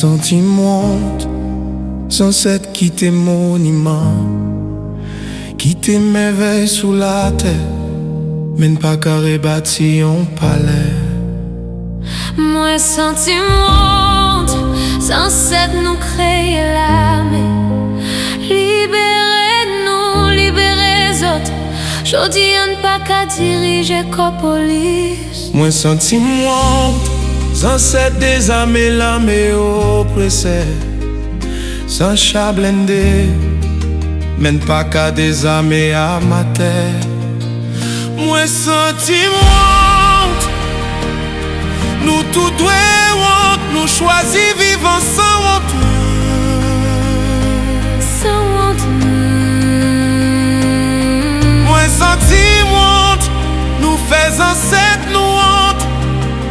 senti monte sans cette quitter monument, quitter merveille sous la terre, mais pas carré bâti un palais. Moi senti monte sans cette nous créer l'âme, libérer nous, libérer les autres. Jodi on pas qu'à diriger comme police. Moi senti monte sans cette désarmé l'âme oppressée, sans chat blindé, mais pas qu'à désarmer à ma terre. Moi senti monte, nous tous deux honte, nous choisis vivre sans honte. Sans honte. Moi senti monte, nous faisons cette nous honte.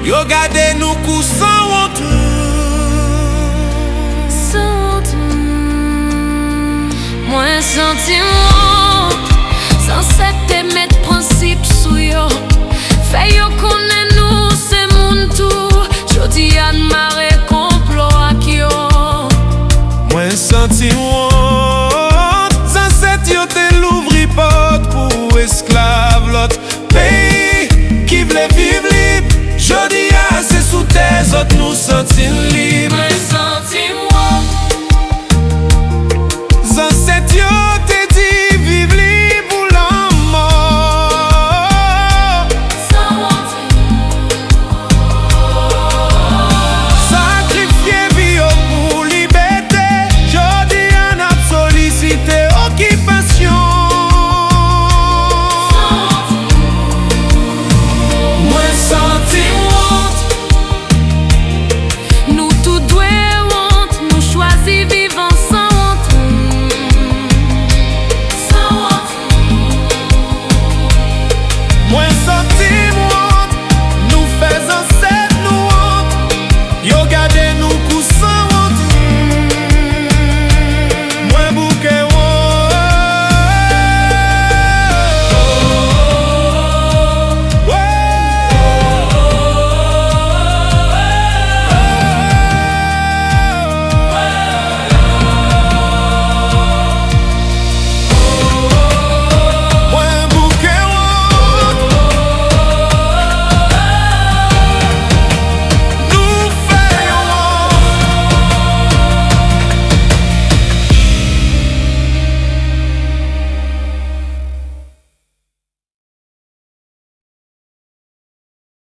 Yo gardez nous coups sans honte. Sans honte. Moi senti monte.